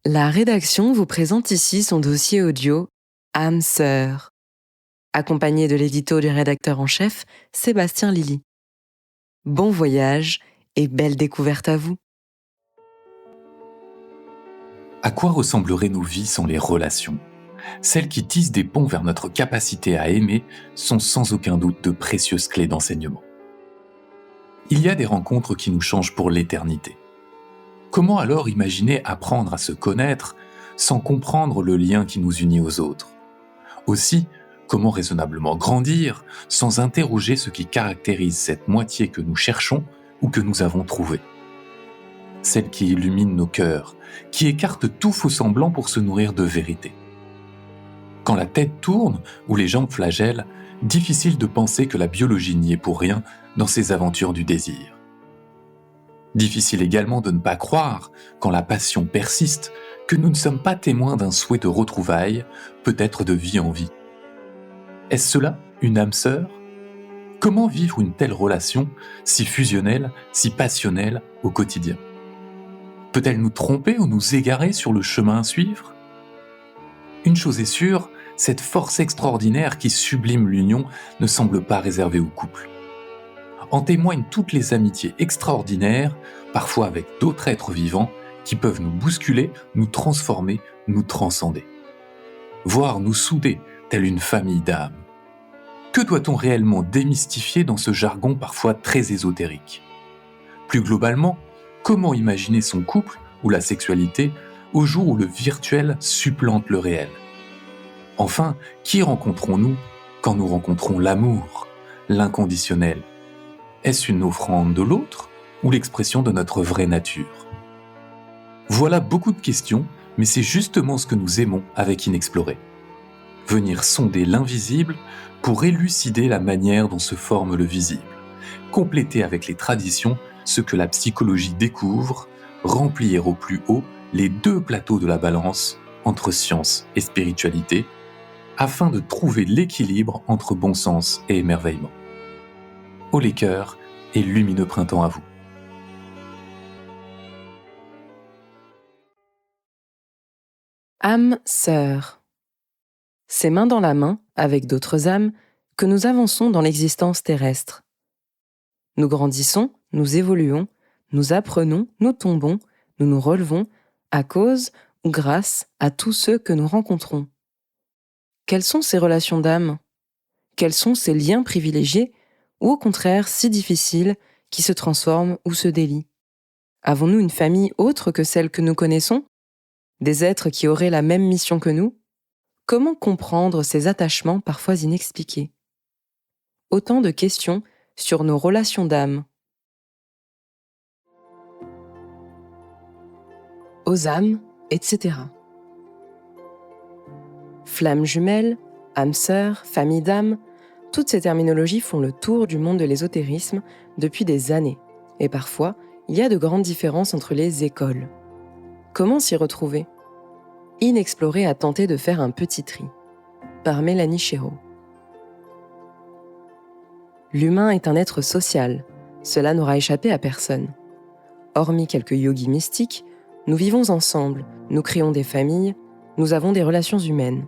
La rédaction vous présente ici son dossier audio « Âme sœur », accompagné de l'édito du rédacteur en chef, Sébastien Lilly. Bon voyage et belle découverte à vous. À quoi ressembleraient nos vies sans les relations ? Celles qui tissent des ponts vers notre capacité à aimer sont sans aucun doute de précieuses clés d'enseignement. Il y a des rencontres qui nous changent pour l'éternité. Comment alors imaginer apprendre à se connaître sans comprendre le lien qui nous unit aux autres ? Aussi, comment raisonnablement grandir sans interroger ce qui caractérise cette moitié que nous cherchons ou que nous avons trouvée ? Celle qui illumine nos cœurs, qui écarte tout faux semblant pour se nourrir de vérité. Quand la tête tourne ou les jambes flagellent, difficile de penser que la biologie n'y est pour rien dans ces aventures du désir. Difficile également de ne pas croire, quand la passion persiste, que nous ne sommes pas témoins d'un souhait de retrouvailles, peut-être de vie en vie. Est-ce cela, une âme sœur ? Comment vivre une telle relation, si fusionnelle, si passionnelle, au quotidien ? Peut-elle nous tromper ou nous égarer sur le chemin à suivre ? Une chose est sûre, cette force extraordinaire qui sublime l'union ne semble pas réservée au couple. En témoignent toutes les amitiés extraordinaires, parfois avec d'autres êtres vivants, qui peuvent nous bousculer, nous transformer, nous transcender. Voire nous souder, telle une famille d'âmes. Que doit-on réellement démystifier dans ce jargon parfois très ésotérique ? Plus globalement, comment imaginer son couple ou la sexualité au jour où le virtuel supplante le réel ? Enfin, qui rencontrons-nous quand nous rencontrons l'amour, l'inconditionnel ? Est-ce une offrande de l'autre ou l'expression de notre vraie nature ? Voilà beaucoup de questions, mais c'est justement ce que nous aimons avec Inexploré. Venir sonder l'invisible pour élucider la manière dont se forme le visible, compléter avec les traditions ce que la psychologie découvre, remplir au plus haut les deux plateaux de la balance entre science et spiritualité, afin de trouver l'équilibre entre bon sens et émerveillement. Haut les cœurs et lumineux printemps à vous. Âme sœur. C'est main dans la main, avec d'autres âmes, que nous avançons dans l'existence terrestre. Nous grandissons, nous évoluons, nous apprenons, nous tombons, nous nous relevons, à cause ou grâce à tous ceux que nous rencontrons. Quelles sont ces relations d'âme ? Quels sont ces liens privilégiés ou au contraire si difficiles qui se transforment ou se délient ? Avons-nous une famille autre que celle que nous connaissons ? Des êtres qui auraient la même mission que nous ? Comment comprendre ces attachements parfois inexpliqués ? Autant de questions sur nos relations d'âme. Aux âmes, etc. Flammes jumelles, âme sœur, famille d'âmes, toutes ces terminologies font le tour du monde de l'ésotérisme depuis des années. Et parfois, il y a de grandes différences entre les écoles. Comment s'y retrouver ? Inexploré a tenté de faire un petit tri. Par Mélanie Chéreau. L'humain est un être social. Cela n'aura échappé à personne. Hormis quelques yogis mystiques, nous vivons ensemble, nous créons des familles, nous avons des relations humaines.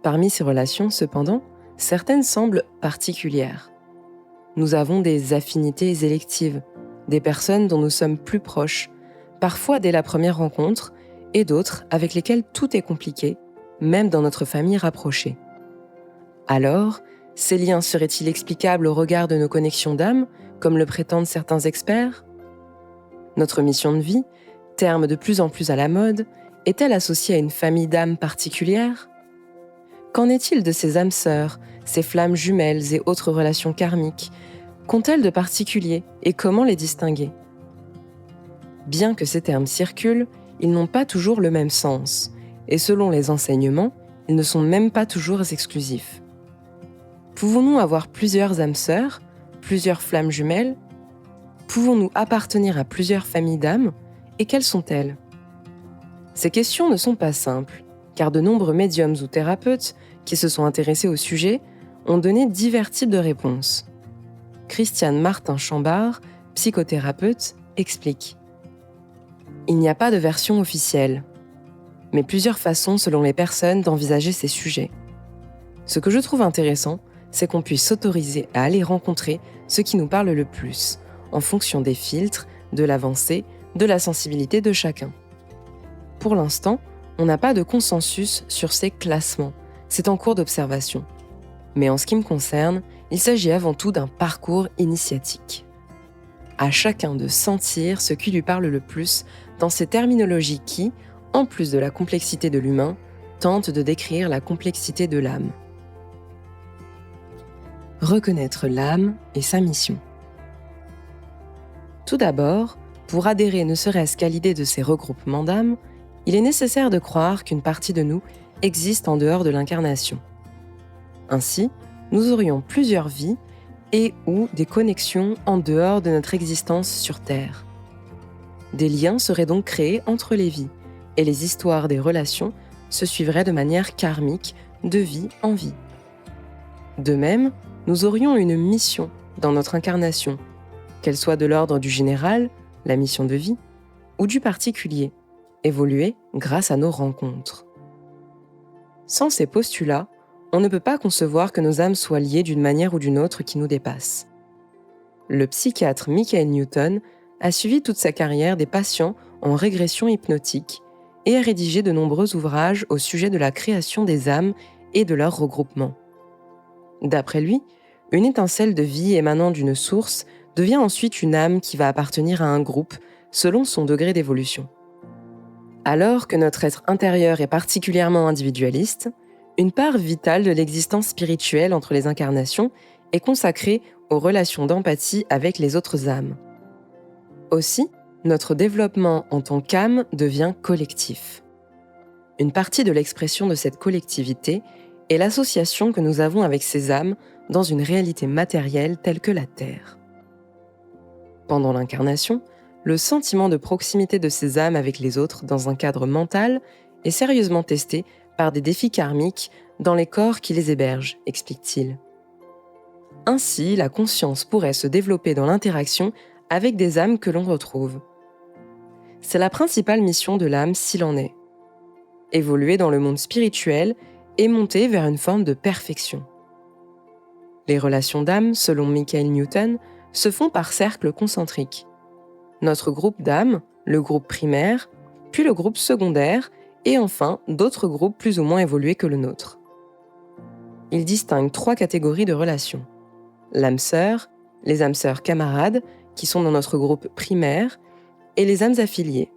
Parmi ces relations, cependant, certaines semblent particulières. Nous avons des affinités électives, des personnes dont nous sommes plus proches, parfois dès la première rencontre, et d'autres avec lesquelles tout est compliqué, même dans notre famille rapprochée. Alors, ces liens seraient-ils explicables au regard de nos connexions d'âme, comme le prétendent certains experts ? Notre mission de vie, terme de plus en plus à la mode, est-elle associée à une famille d'âmes particulière ? Qu'en est-il de ces âmes sœurs, ces flammes jumelles et autres relations karmiques ? Qu'ont-elles de particulier et comment les distinguer ? Bien que ces termes circulent, ils n'ont pas toujours le même sens, et selon les enseignements, ils ne sont même pas toujours exclusifs. Pouvons-nous avoir plusieurs âmes sœurs, plusieurs flammes jumelles ? Pouvons-nous appartenir à plusieurs familles d'âmes ? Et quelles sont-elles ? Ces questions ne sont pas simples, car de nombreux médiums ou thérapeutes qui se sont intéressés au sujet ont donné divers types de réponses. Christiane Martin-Chambard, psychothérapeute, explique. Il n'y a pas de version officielle. mais plusieurs façons selon les personnes d'envisager ces sujets. Ce que je trouve intéressant, c'est qu'on puisse s'autoriser à aller rencontrer ce qui nous parle le plus, en fonction des filtres, de l'avancée, de la sensibilité de chacun. Pour l'instant, on n'a pas de consensus sur ces classements, c'est en cours d'observation. Mais en ce qui me concerne, il s'agit avant tout d'un parcours initiatique. À chacun de sentir ce qui lui parle le plus dans ces terminologies qui, en plus de la complexité de l'humain, tentent de décrire la complexité de l'âme. Reconnaître l'âme et sa mission. Tout d'abord, pour adhérer ne serait-ce qu'à l'idée de ces regroupements d'âmes, il est nécessaire de croire qu'une partie de nous existe en dehors de l'incarnation. Ainsi, nous aurions plusieurs vies et ou des connexions en dehors de notre existence sur Terre. Des liens seraient donc créés entre les vies, et les histoires des relations se suivraient de manière karmique, de vie en vie. De même, nous aurions une mission dans notre incarnation, qu'elle soit de l'ordre du général, la mission de vie, ou du particulier, évoluer grâce à nos rencontres. Sans ces postulats, on ne peut pas concevoir que nos âmes soient liées d'une manière ou d'une autre qui nous dépasse. Le psychiatre Michael Newton a suivi toute sa carrière des patients en régression hypnotique et a rédigé de nombreux ouvrages au sujet de la création des âmes et de leur regroupement. D'après lui, une étincelle de vie émanant d'une source devient ensuite une âme qui va appartenir à un groupe selon son degré d'évolution. Alors que notre être intérieur est particulièrement individualiste, une part vitale de l'existence spirituelle entre les incarnations est consacrée aux relations d'empathie avec les autres âmes. Aussi, notre développement en tant qu'âme devient collectif. Une partie de l'expression de cette collectivité est l'association que nous avons avec ces âmes dans une réalité matérielle telle que la Terre. Pendant l'incarnation, le sentiment de proximité de ces âmes avec les autres dans un cadre mental est sérieusement testé par des défis karmiques dans les corps qui les hébergent, explique-t-il. Ainsi, la conscience pourrait se développer dans l'interaction avec des âmes que l'on retrouve. C'est la principale mission de l'âme s'il en est. Évoluer dans le monde spirituel et monter vers une forme de perfection. Les relations d'âmes, selon Michael Newton, se font par cercles concentriques. Notre groupe d'âmes, le groupe primaire, puis le groupe secondaire, et enfin d'autres groupes plus ou moins évolués que le nôtre. Il distingue 3 catégories de relations. L'âme sœur, les âmes sœurs camarades, qui sont dans notre groupe primaire, et les âmes affiliées.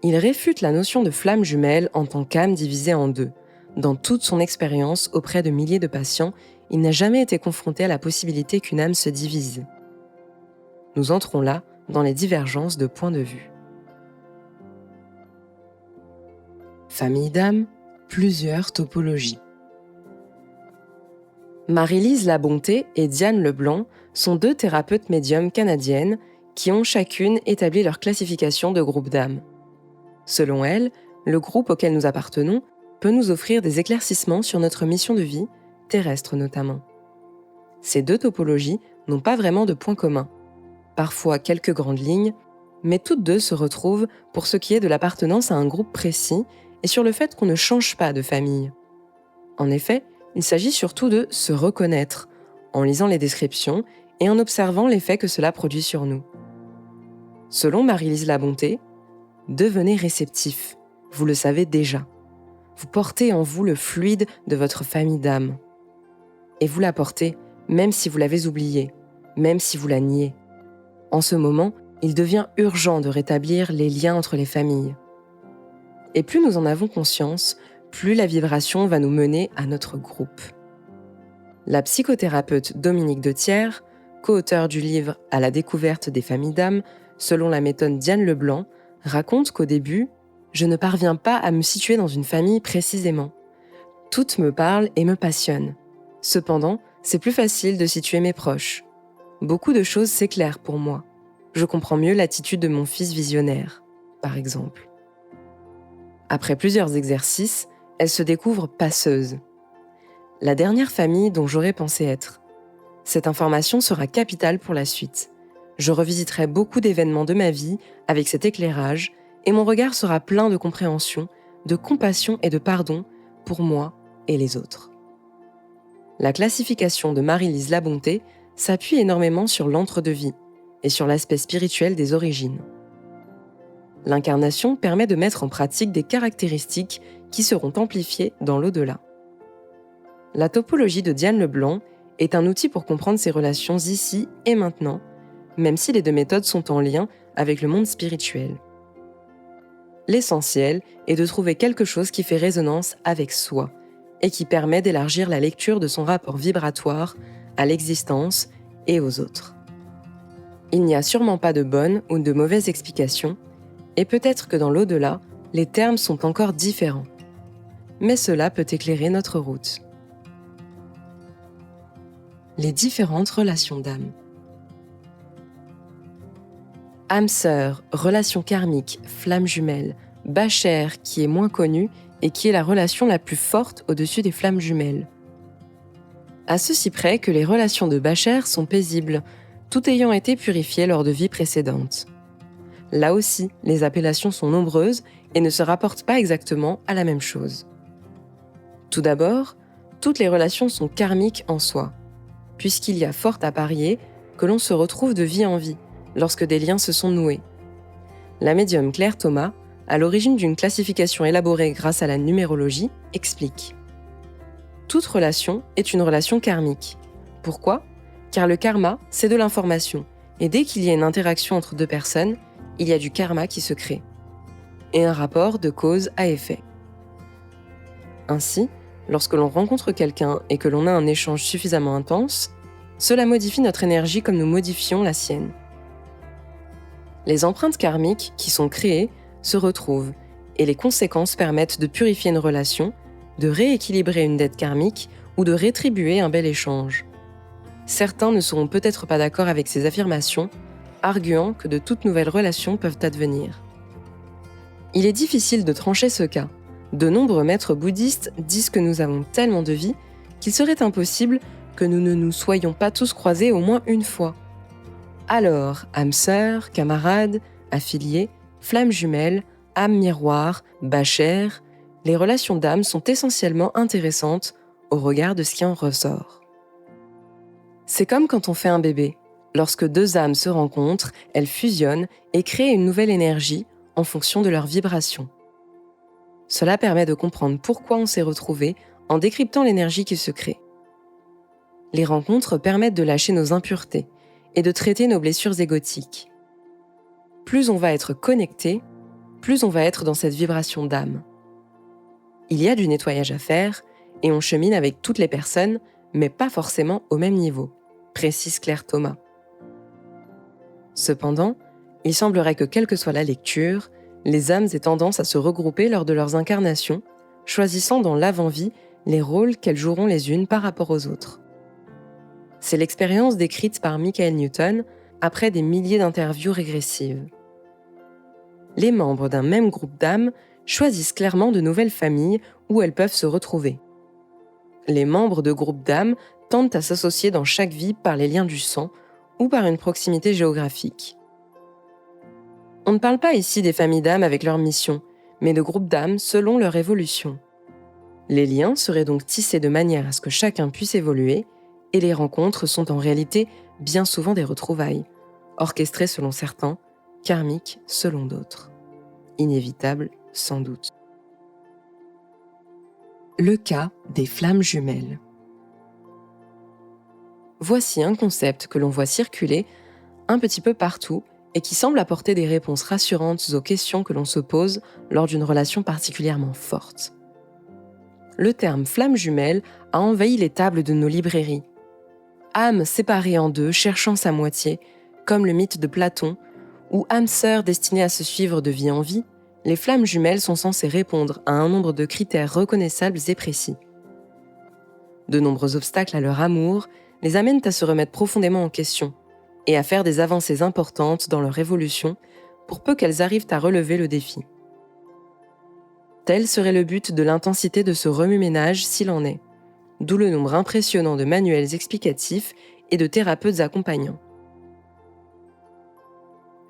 Il réfute la notion de flamme jumelle en tant qu'âme divisée en 2. Dans toute son expérience auprès de milliers de patients, il n'a jamais été confronté à la possibilité qu'une âme se divise. Nous entrons là dans les divergences de points de vue. Famille d'âmes, plusieurs topologies. Marie-Lise Labonté et Diane Leblanc sont 2 thérapeutes médiums canadiennes qui ont chacune établi leur classification de groupe d'âmes. Selon elles, le groupe auquel nous appartenons peut nous offrir des éclaircissements sur notre mission de vie, terrestre notamment. Ces 2 topologies n'ont pas vraiment de points communs. Parfois quelques grandes lignes, mais toutes 2 se retrouvent pour ce qui est de l'appartenance à un groupe précis et sur le fait qu'on ne change pas de famille. En effet, il s'agit surtout de se reconnaître, en lisant les descriptions et en observant l'effet que cela produit sur nous. Selon Marie-Lise Labonté, devenez réceptif, vous le savez déjà. Vous portez en vous le fluide de votre famille d'âme. Et vous la portez même si vous l'avez oubliée, même si vous la niez. En ce moment, il devient urgent de rétablir les liens entre les familles. Et plus nous en avons conscience, plus la vibration va nous mener à notre groupe. La psychothérapeute Dominique Dethière, co-auteure du livre « À la découverte des familles d'âmes », selon la méthode Diane Leblanc, raconte qu'au début, je ne parviens pas à me situer dans une famille précisément. Toutes me parlent et me passionnent. Cependant, c'est plus facile de situer mes proches. Beaucoup de choses s'éclairent pour moi. Je comprends mieux l'attitude de mon fils visionnaire, par exemple. Après plusieurs exercices, elle se découvre passeuse. La dernière famille dont j'aurais pensé être. Cette information sera capitale pour la suite. Je revisiterai beaucoup d'événements de ma vie avec cet éclairage et mon regard sera plein de compréhension, de compassion et de pardon pour moi et les autres. La classification de Marie-Lise Labonté s'appuie énormément sur l'entre-deux-vie et sur l'aspect spirituel des origines. L'incarnation permet de mettre en pratique des caractéristiques qui seront amplifiées dans l'au-delà. La topologie de Diane Leblanc est un outil pour comprendre ces relations ici et maintenant, même si les deux méthodes sont en lien avec le monde spirituel. L'essentiel est de trouver quelque chose qui fait résonance avec soi et qui permet d'élargir la lecture de son rapport vibratoire à l'existence et aux autres. Il n'y a sûrement pas de bonne ou de mauvaise explication, et peut-être que dans l'au-delà, les termes sont encore différents. Mais cela peut éclairer notre route. Les différentes relations d'âme. Âme sœur, relation karmique, flamme jumelle, bachère qui est moins connue et qui est la relation la plus forte au-dessus des flammes jumelles. À ceci près que les relations de bachère sont paisibles, tout ayant été purifié lors de vies précédentes. Là aussi, les appellations sont nombreuses et ne se rapportent pas exactement à la même chose. Tout d'abord, toutes les relations sont karmiques en soi, puisqu'il y a fort à parier que l'on se retrouve de vie en vie lorsque des liens se sont noués. La médium Claire Thomas, à l'origine d'une classification élaborée grâce à la numérologie, explique. Toute relation est une relation karmique. Pourquoi ? Car le karma, c'est de l'information, et dès qu'il y a une interaction entre deux personnes, il y a du karma qui se crée, et un rapport de cause à effet. Ainsi, lorsque l'on rencontre quelqu'un et que l'on a un échange suffisamment intense, cela modifie notre énergie comme nous modifions la sienne. Les empreintes karmiques qui sont créées se retrouvent, et les conséquences permettent de purifier une relation, de rééquilibrer une dette karmique ou de rétribuer un bel échange. Certains ne seront peut-être pas d'accord avec ces affirmations, arguant que de toutes nouvelles relations peuvent advenir. Il est difficile de trancher ce cas. De nombreux maîtres bouddhistes disent que nous avons tellement de vie qu'il serait impossible que nous ne nous soyons pas tous croisés au moins une fois. Alors, âme sœur, camarade, affilié, flamme jumelle, âme miroir, bachère, les relations d'âme sont essentiellement intéressantes au regard de ce qui en ressort. C'est comme quand on fait un bébé. Lorsque deux âmes se rencontrent, elles fusionnent et créent une nouvelle énergie en fonction de leur vibration. Cela permet de comprendre pourquoi on s'est retrouvés en décryptant l'énergie qui se crée. Les rencontres permettent de lâcher nos impuretés et de traiter nos blessures égotiques. Plus on va être connecté, plus on va être dans cette vibration d'âme. Il y a du nettoyage à faire et on chemine avec toutes les personnes, mais pas forcément au même niveau, précise Claire Thomas. Cependant, il semblerait que quelle que soit la lecture, les âmes aient tendance à se regrouper lors de leurs incarnations, choisissant dans l'avant-vie les rôles qu'elles joueront les unes par rapport aux autres. C'est l'expérience décrite par Michael Newton après des milliers d'interviews régressives. Les membres d'un même groupe d'âmes choisissent clairement de nouvelles familles où elles peuvent se retrouver. Les membres de groupes d'âmes tendent à s'associer dans chaque vie par les liens du sang ou par une proximité géographique. On ne parle pas ici des familles d'âmes avec leur mission, mais de groupes d'âmes selon leur évolution. Les liens seraient donc tissés de manière à ce que chacun puisse évoluer, et les rencontres sont en réalité bien souvent des retrouvailles, orchestrées selon certains, karmiques selon d'autres. Inévitables, sans doute. Le cas des flammes jumelles. Voici un concept que l'on voit circuler un petit peu partout et qui semble apporter des réponses rassurantes aux questions que l'on se pose lors d'une relation particulièrement forte. Le terme flamme jumelle a envahi les tables de nos librairies. Âme séparée en deux, cherchant sa moitié, comme le mythe de Platon, ou âme sœur destinée à se suivre de vie en vie, les flammes jumelles sont censées répondre à un nombre de critères reconnaissables et précis. De nombreux obstacles à leur amour les amènent à se remettre profondément en question et à faire des avancées importantes dans leur évolution pour peu qu'elles arrivent à relever le défi. Tel serait le but de l'intensité de ce remue-ménage s'il en est, d'où le nombre impressionnant de manuels explicatifs et de thérapeutes accompagnants.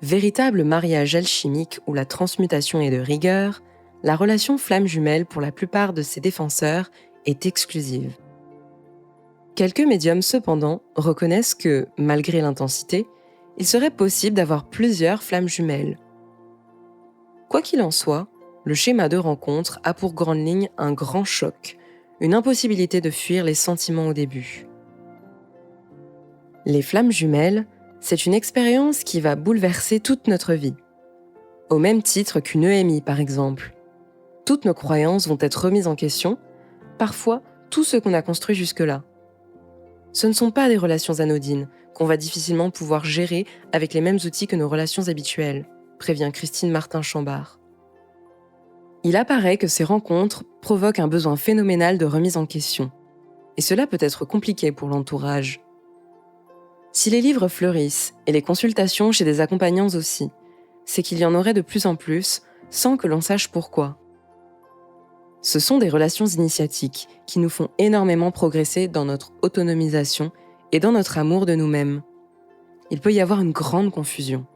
Véritable mariage alchimique où la transmutation est de rigueur, la relation flamme jumelle pour la plupart de ses défenseurs est exclusive. Quelques médiums cependant reconnaissent que, malgré l'intensité, il serait possible d'avoir plusieurs flammes jumelles. Quoi qu'il en soit, le schéma de rencontre a pour grande ligne un grand choc, une impossibilité de fuir les sentiments au début. Les flammes jumelles, c'est une expérience qui va bouleverser toute notre vie. Au même titre qu'une EMI par exemple. Toutes nos croyances vont être remises en question, parfois tout ce qu'on a construit jusque-là. Ce ne sont pas des relations anodines qu'on va difficilement pouvoir gérer avec les mêmes outils que nos relations habituelles, prévient Christine Martin-Chambard. Il apparaît que ces rencontres provoquent un besoin phénoménal de remise en question. Et cela peut être compliqué pour l'entourage. Si les livres fleurissent, et les consultations chez des accompagnants aussi, c'est qu'il y en aurait de plus en plus, sans que l'on sache pourquoi. Ce sont des relations initiatiques qui nous font énormément progresser dans notre autonomisation et dans notre amour de nous-mêmes. Il peut y avoir une grande confusion.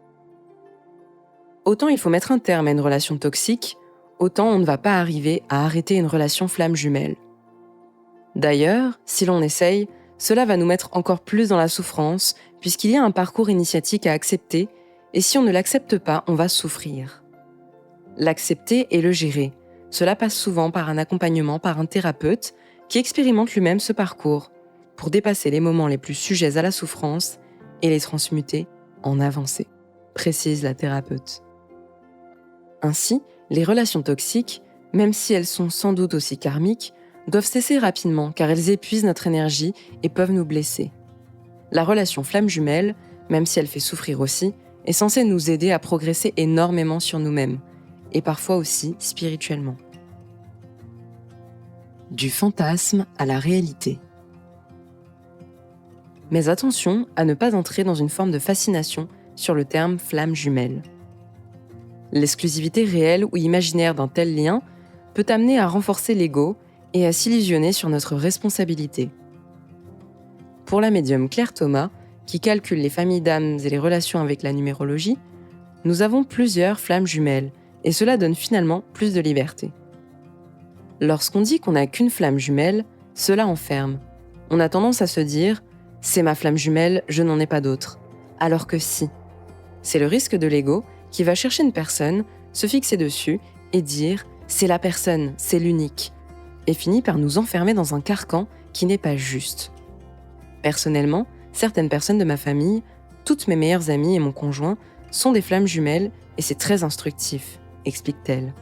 Autant il faut mettre un terme à une relation toxique, autant on ne va pas arriver à arrêter une relation flamme jumelle. D'ailleurs, si l'on essaye, cela va nous mettre encore plus dans la souffrance, puisqu'il y a un parcours initiatique à accepter, et si on ne l'accepte pas, on va souffrir. L'accepter et le gérer, cela passe souvent par un accompagnement par un thérapeute qui expérimente lui-même ce parcours, pour dépasser les moments les plus sujets à la souffrance et les transmuter en avancées, précise la thérapeute. Ainsi, les relations toxiques, même si elles sont sans doute aussi karmiques, doivent cesser rapidement car elles épuisent notre énergie et peuvent nous blesser. La relation flamme jumelle, même si elle fait souffrir aussi, est censée nous aider à progresser énormément sur nous-mêmes, et parfois aussi spirituellement. Du fantasme à la réalité. Mais attention à ne pas entrer dans une forme de fascination sur le terme flamme jumelle. L'exclusivité réelle ou imaginaire d'un tel lien peut amener à renforcer l'ego et à s'illusionner sur notre responsabilité. Pour la médium Claire Thomas, qui calcule les familles d'âmes et les relations avec la numérologie, nous avons plusieurs flammes jumelles, et cela donne finalement plus de liberté. Lorsqu'on dit qu'on n'a qu'une flamme jumelle, cela enferme. On a tendance à se dire « c'est ma flamme jumelle, je n'en ai pas d'autre », alors que si. C'est le risque de l'ego qui va chercher une personne, se fixer dessus et dire « c'est la personne, c'est l'unique », et finit par nous enfermer dans un carcan qui n'est pas juste. Personnellement, certaines personnes de ma famille, toutes mes meilleures amies et mon conjoint, sont des flammes jumelles et c'est très instructif, explique-t-elle.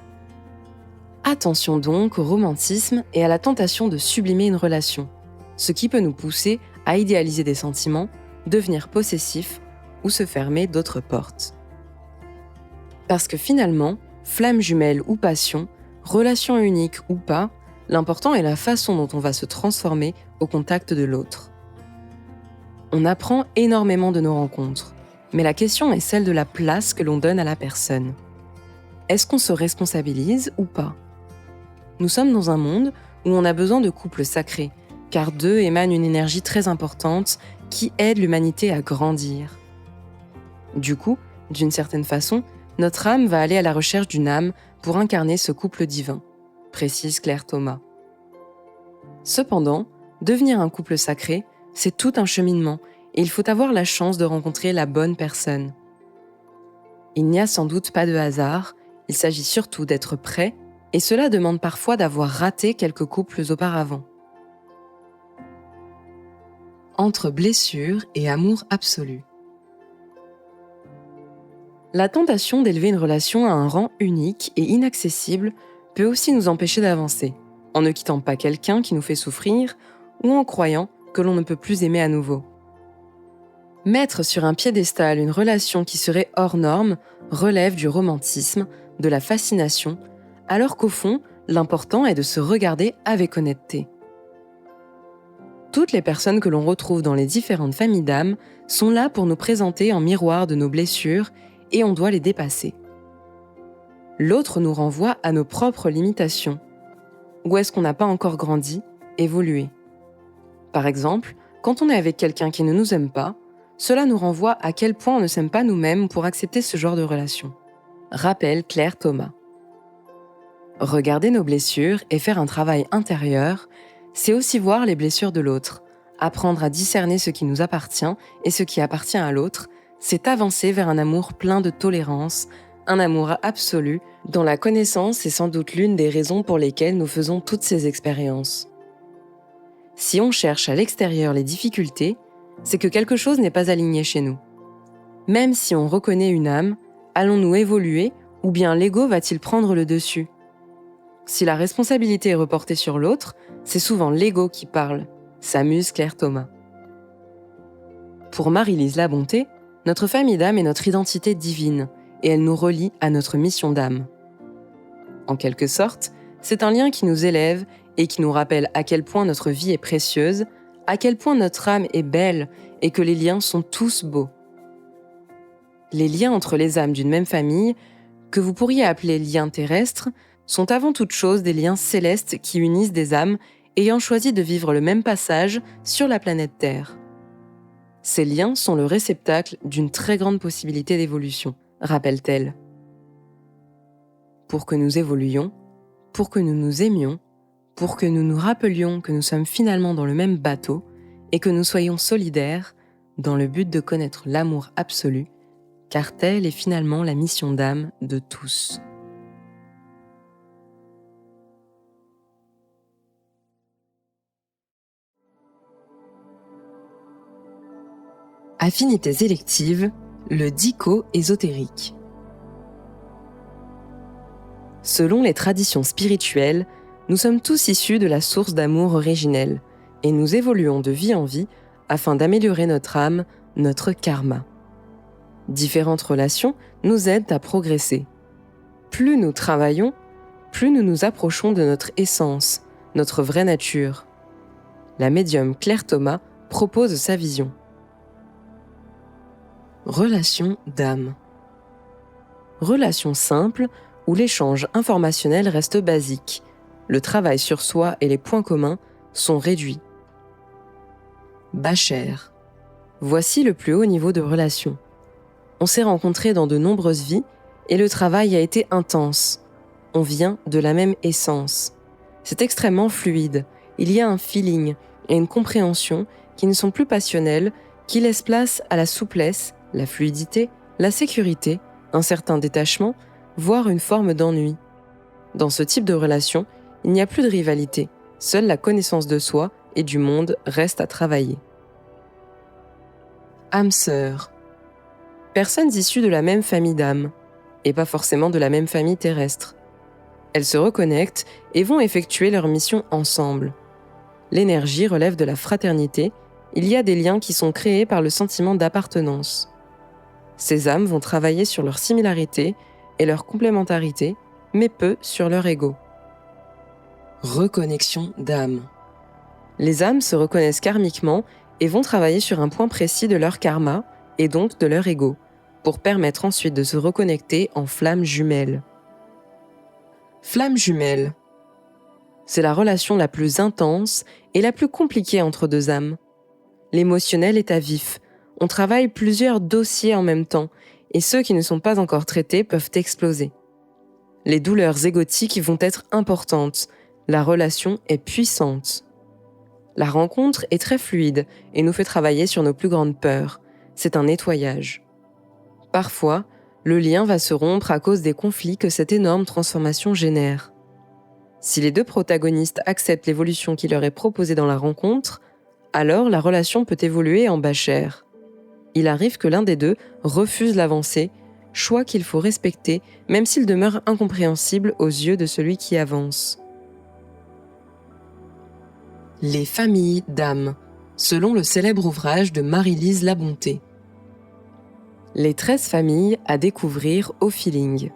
Attention donc au romantisme et à la tentation de sublimer une relation, ce qui peut nous pousser à idéaliser des sentiments, devenir possessif ou se fermer d'autres portes. Parce que finalement, flamme jumelle ou passion, relation unique ou pas, l'important est la façon dont on va se transformer au contact de l'autre. On apprend énormément de nos rencontres, mais la question est celle de la place que l'on donne à la personne. Est-ce qu'on se responsabilise ou pas ? Nous sommes dans un monde où on a besoin de couples sacrés, car d'eux émane une énergie très importante qui aide l'humanité à grandir. Du coup, d'une certaine façon, notre âme va aller à la recherche d'une âme pour incarner ce couple divin, précise Claire Thomas. Cependant, devenir un couple sacré, c'est tout un cheminement et il faut avoir la chance de rencontrer la bonne personne. Il n'y a sans doute pas de hasard, il s'agit surtout d'être prêt et cela demande parfois d'avoir raté quelques couples auparavant. Entre blessure et amour absolu. La tentation d'élever une relation à un rang unique et inaccessible peut aussi nous empêcher d'avancer, en ne quittant pas quelqu'un qui nous fait souffrir ou en croyant que l'on ne peut plus aimer à nouveau. Mettre sur un piédestal une relation qui serait hors norme relève du romantisme, de la fascination, alors qu'au fond, l'important est de se regarder avec honnêteté. Toutes les personnes que l'on retrouve dans les différentes familles d'âmes sont là pour nous présenter en miroir de nos blessures et on doit les dépasser. L'autre nous renvoie à nos propres limitations. Où est-ce qu'on n'a pas encore grandi, évolué ? Par exemple, quand on est avec quelqu'un qui ne nous aime pas, cela nous renvoie à quel point on ne s'aime pas nous-mêmes pour accepter ce genre de relation. Rappelle Claire Thomas. Regarder nos blessures et faire un travail intérieur, c'est aussi voir les blessures de l'autre. Apprendre à discerner ce qui nous appartient et ce qui appartient à l'autre, c'est avancer vers un amour plein de tolérance, un amour absolu, dont la connaissance est sans doute l'une des raisons pour lesquelles nous faisons toutes ces expériences. Si on cherche à l'extérieur les difficultés, c'est que quelque chose n'est pas aligné chez nous. Même si on reconnaît une âme, allons-nous évoluer ou bien l'ego va-t-il prendre le dessus ? Si la responsabilité est reportée sur l'autre, c'est souvent l'ego qui parle, s'amuse Claire Thomas. Pour Marie-Lise Labonté, notre famille d'âme est notre identité divine et elle nous relie à notre mission d'âme. En quelque sorte, c'est un lien qui nous élève et qui nous rappelle à quel point notre vie est précieuse, à quel point notre âme est belle et que les liens sont tous beaux. Les liens entre les âmes d'une même famille, que vous pourriez appeler liens terrestres, sont avant toute chose des liens célestes qui unissent des âmes ayant choisi de vivre le même passage sur la planète Terre. Ces liens sont le réceptacle d'une très grande possibilité d'évolution, rappelle-t-elle. Pour que nous évoluions, pour que nous nous aimions, pour que nous nous rappelions que nous sommes finalement dans le même bateau et que nous soyons solidaires dans le but de connaître l'amour absolu, car telle est finalement la mission d'âme de tous. Affinités électives, le dico-ésotérique. Selon les traditions spirituelles, nous sommes tous issus de la source d'amour originelle et nous évoluons de vie en vie afin d'améliorer notre âme, notre karma. Différentes relations nous aident à progresser. Plus nous travaillons, plus nous nous approchons de notre essence, notre vraie nature. La médium Claire Thomas propose sa vision. Relation d'âme. Relation simple où l'échange informationnel reste basique. Le travail sur soi et les points communs sont réduits. Bachère. Voici le plus haut niveau de relation. On s'est rencontrés dans de nombreuses vies et le travail a été intense. On vient de la même essence. C'est extrêmement fluide. Il y a un feeling et une compréhension qui ne sont plus passionnels, qui laissent place à la souplesse, la fluidité, la sécurité, un certain détachement, voire une forme d'ennui. Dans ce type de relation, il n'y a plus de rivalité. Seule la connaissance de soi et du monde reste à travailler. Âme sœur. Personnes issues de la même famille d'âmes, et pas forcément de la même famille terrestre. Elles se reconnectent et vont effectuer leur mission ensemble. L'énergie relève de la fraternité, il y a des liens qui sont créés par le sentiment d'appartenance. Ces âmes vont travailler sur leur similarité et leur complémentarité, mais peu sur leur ego. Reconnexion d'âme. Les âmes se reconnaissent karmiquement et vont travailler sur un point précis de leur karma, et donc de leur ego, pour permettre ensuite de se reconnecter en flammes jumelles. Flamme jumelle. C'est la relation la plus intense et la plus compliquée entre deux âmes. L'émotionnel est à vif. On travaille plusieurs dossiers en même temps, et ceux qui ne sont pas encore traités peuvent exploser. Les douleurs égotiques vont être importantes. La relation est puissante. La rencontre est très fluide et nous fait travailler sur nos plus grandes peurs. C'est un nettoyage. Parfois, le lien va se rompre à cause des conflits que cette énorme transformation génère. Si les deux protagonistes acceptent l'évolution qui leur est proposée dans la rencontre, alors la relation peut évoluer en bachère. Il arrive que l'un des deux refuse l'avancée, choix qu'il faut respecter même s'il demeure incompréhensible aux yeux de celui qui avance. Les familles d'âmes, selon le célèbre ouvrage de Marie-Lise Labonté. Les 13 familles à découvrir au feeling.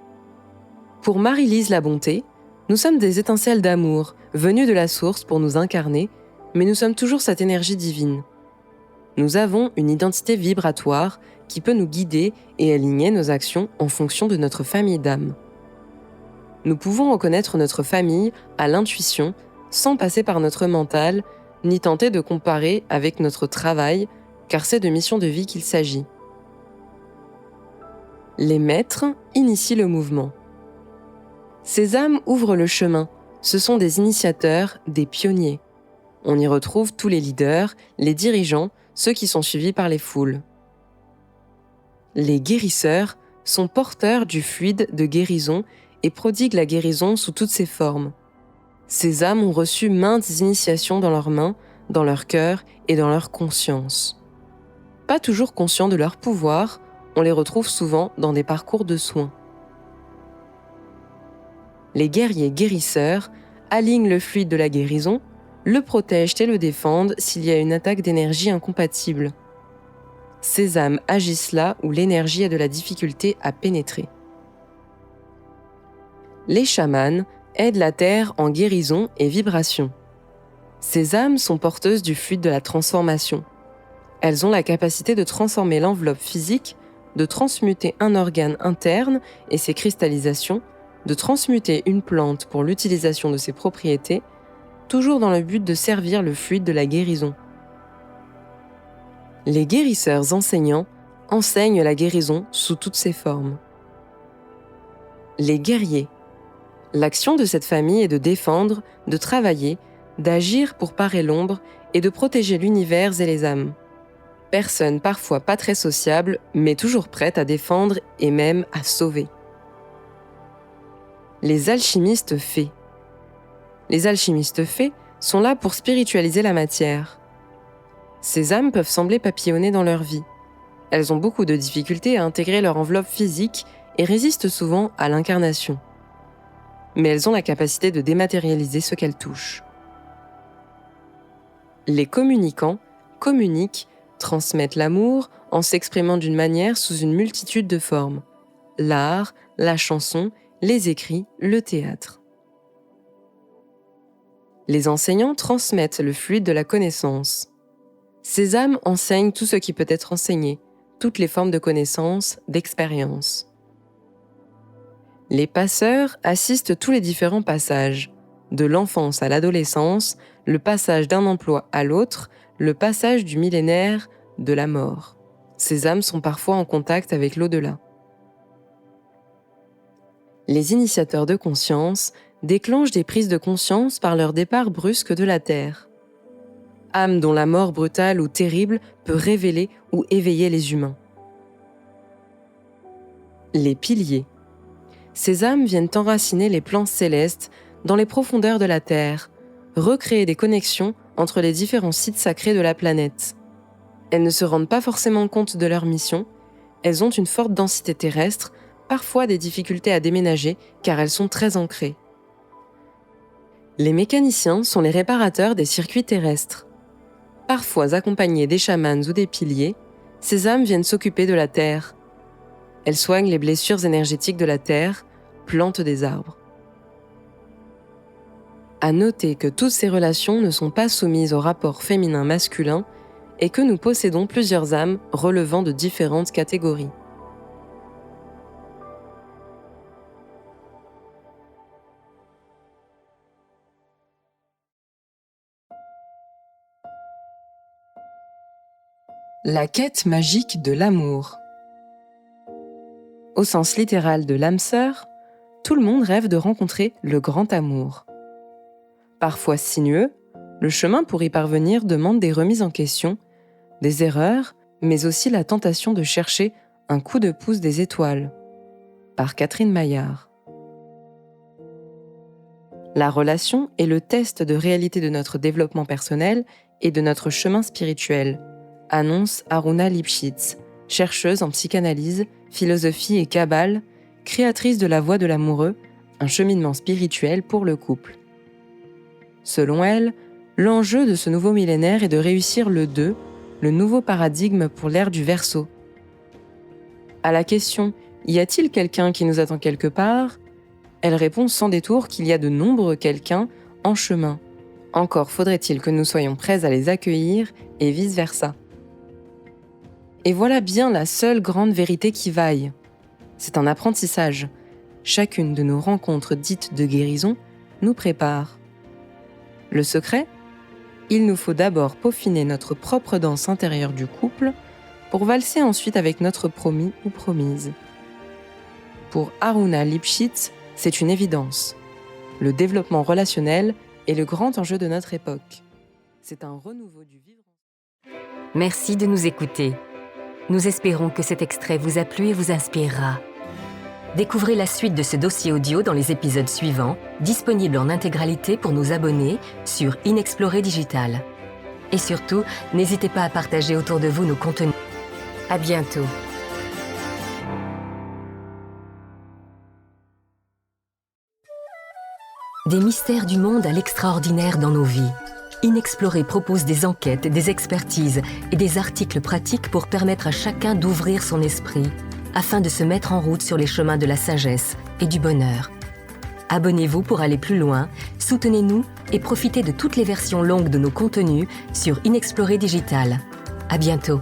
Pour Marie-Lise Labonté, nous sommes des étincelles d'amour, venues de la source pour nous incarner, mais nous sommes toujours cette énergie divine. Nous avons une identité vibratoire qui peut nous guider et aligner nos actions en fonction de notre famille d'âmes. Nous pouvons reconnaître notre famille à l'intuition, sans passer par notre mental, ni tenter de comparer avec notre travail, car c'est de mission de vie qu'il s'agit. Les maîtres initient le mouvement. Ces âmes ouvrent le chemin. Ce sont des initiateurs, des pionniers. On y retrouve tous les leaders, les dirigeants, ceux qui sont suivis par les foules. Les guérisseurs sont porteurs du fluide de guérison et prodiguent la guérison sous toutes ses formes. Ces âmes ont reçu maintes initiations dans leurs mains, dans leur cœur et dans leur conscience. Pas toujours conscients de leur pouvoir, on les retrouve souvent dans des parcours de soins. Les guerriers guérisseurs alignent le fluide de la guérison, le protègent et le défendent s'il y a une attaque d'énergie incompatible. Ces âmes agissent là où l'énergie a de la difficulté à pénétrer. Les chamans aident la terre en guérison et vibration. Ces âmes sont porteuses du fluide de la transformation. Elles ont la capacité de transformer l'enveloppe physique, de transmuter un organe interne et ses cristallisations, de transmuter une plante pour l'utilisation de ses propriétés, toujours dans le but de servir le fluide de la guérison. Les guérisseurs enseignants enseignent la guérison sous toutes ses formes. Les guerriers. L'action de cette famille est de défendre, de travailler, d'agir pour parer l'ombre et de protéger l'univers et les âmes. Personne parfois pas très sociable, mais toujours prête à défendre et même à sauver. Les alchimistes fées. Les alchimistes fées sont là pour spiritualiser la matière. Ces âmes peuvent sembler papillonner dans leur vie. Elles ont beaucoup de difficultés à intégrer leur enveloppe physique et résistent souvent à l'incarnation. Mais elles ont la capacité de dématérialiser ce qu'elles touchent. Les communicants communiquent, transmettent l'amour en s'exprimant d'une manière sous une multitude de formes. L'art, la chanson, les écrits, le théâtre. Les enseignants transmettent le fluide de la connaissance. Ces âmes enseignent tout ce qui peut être enseigné, toutes les formes de connaissance, d'expérience. Les passeurs assistent tous les différents passages, de l'enfance à l'adolescence, le passage d'un emploi à l'autre, le passage du millénaire, de la mort. Ces âmes sont parfois en contact avec l'au-delà. Les initiateurs de conscience déclenchent des prises de conscience par leur départ brusque de la Terre. Âme dont la mort brutale ou terrible peut révéler ou éveiller les humains. Les piliers. Ces âmes viennent enraciner les plans célestes dans les profondeurs de la Terre, recréer des connexions entre les différents sites sacrés de la planète. Elles ne se rendent pas forcément compte de leur mission, elles ont une forte densité terrestre, parfois des difficultés à déménager car elles sont très ancrées. Les mécaniciens sont les réparateurs des circuits terrestres. Parfois accompagnés des chamans ou des piliers, ces âmes viennent s'occuper de la Terre. Elles soignent les blessures énergétiques de la Terre, plantent des arbres. À noter que toutes ces relations ne sont pas soumises au rapport féminin-masculin et que nous possédons plusieurs âmes relevant de différentes catégories. La quête magique de l'amour. Au sens littéral de l'âme sœur, tout le monde rêve de rencontrer le grand amour. Parfois sinueux, le chemin pour y parvenir demande des remises en question, des erreurs, mais aussi la tentation de chercher un coup de pouce des étoiles. Par Catherine Maillard. La relation est le test de réalité de notre développement personnel et de notre chemin spirituel, annonce Aruna Lipschitz, chercheuse en psychanalyse, philosophie et kabbale, créatrice de la voie de l'amoureux, un cheminement spirituel pour le couple. Selon elle, l'enjeu de ce nouveau millénaire est de réussir le 2, le nouveau paradigme pour l'ère du Verseau. À la question « Y a-t-il quelqu'un qui nous attend quelque part ?», elle répond sans détour qu'il y a de nombreux quelqu'un en chemin. Encore faudrait-il que nous soyons prêts à les accueillir et vice-versa. Et voilà bien la seule grande vérité qui vaille. C'est un apprentissage. Chacune de nos rencontres dites de guérison nous prépare. Le secret ? Il nous faut d'abord peaufiner notre propre danse intérieure du couple pour valser ensuite avec notre promis ou promise. Pour Aruna Lipschitz, C'est une évidence. Le développement relationnel est le grand enjeu de notre époque. C'est un renouveau du vivre. Merci de nous écouter. Nous espérons que cet extrait vous a plu et vous inspirera. Découvrez la suite de ce dossier audio dans les épisodes suivants, disponibles en intégralité pour nos abonnés sur Inexploré Digital. Et surtout, n'hésitez pas à partager autour de vous nos contenus. À bientôt. Des mystères du monde à l'extraordinaire dans nos vies. Inexploré propose des enquêtes, des expertises et des articles pratiques pour permettre à chacun d'ouvrir son esprit afin de se mettre en route sur les chemins de la sagesse et du bonheur. Abonnez-vous pour aller plus loin, soutenez-nous et profitez de toutes les versions longues de nos contenus sur Inexploré Digital. À bientôt.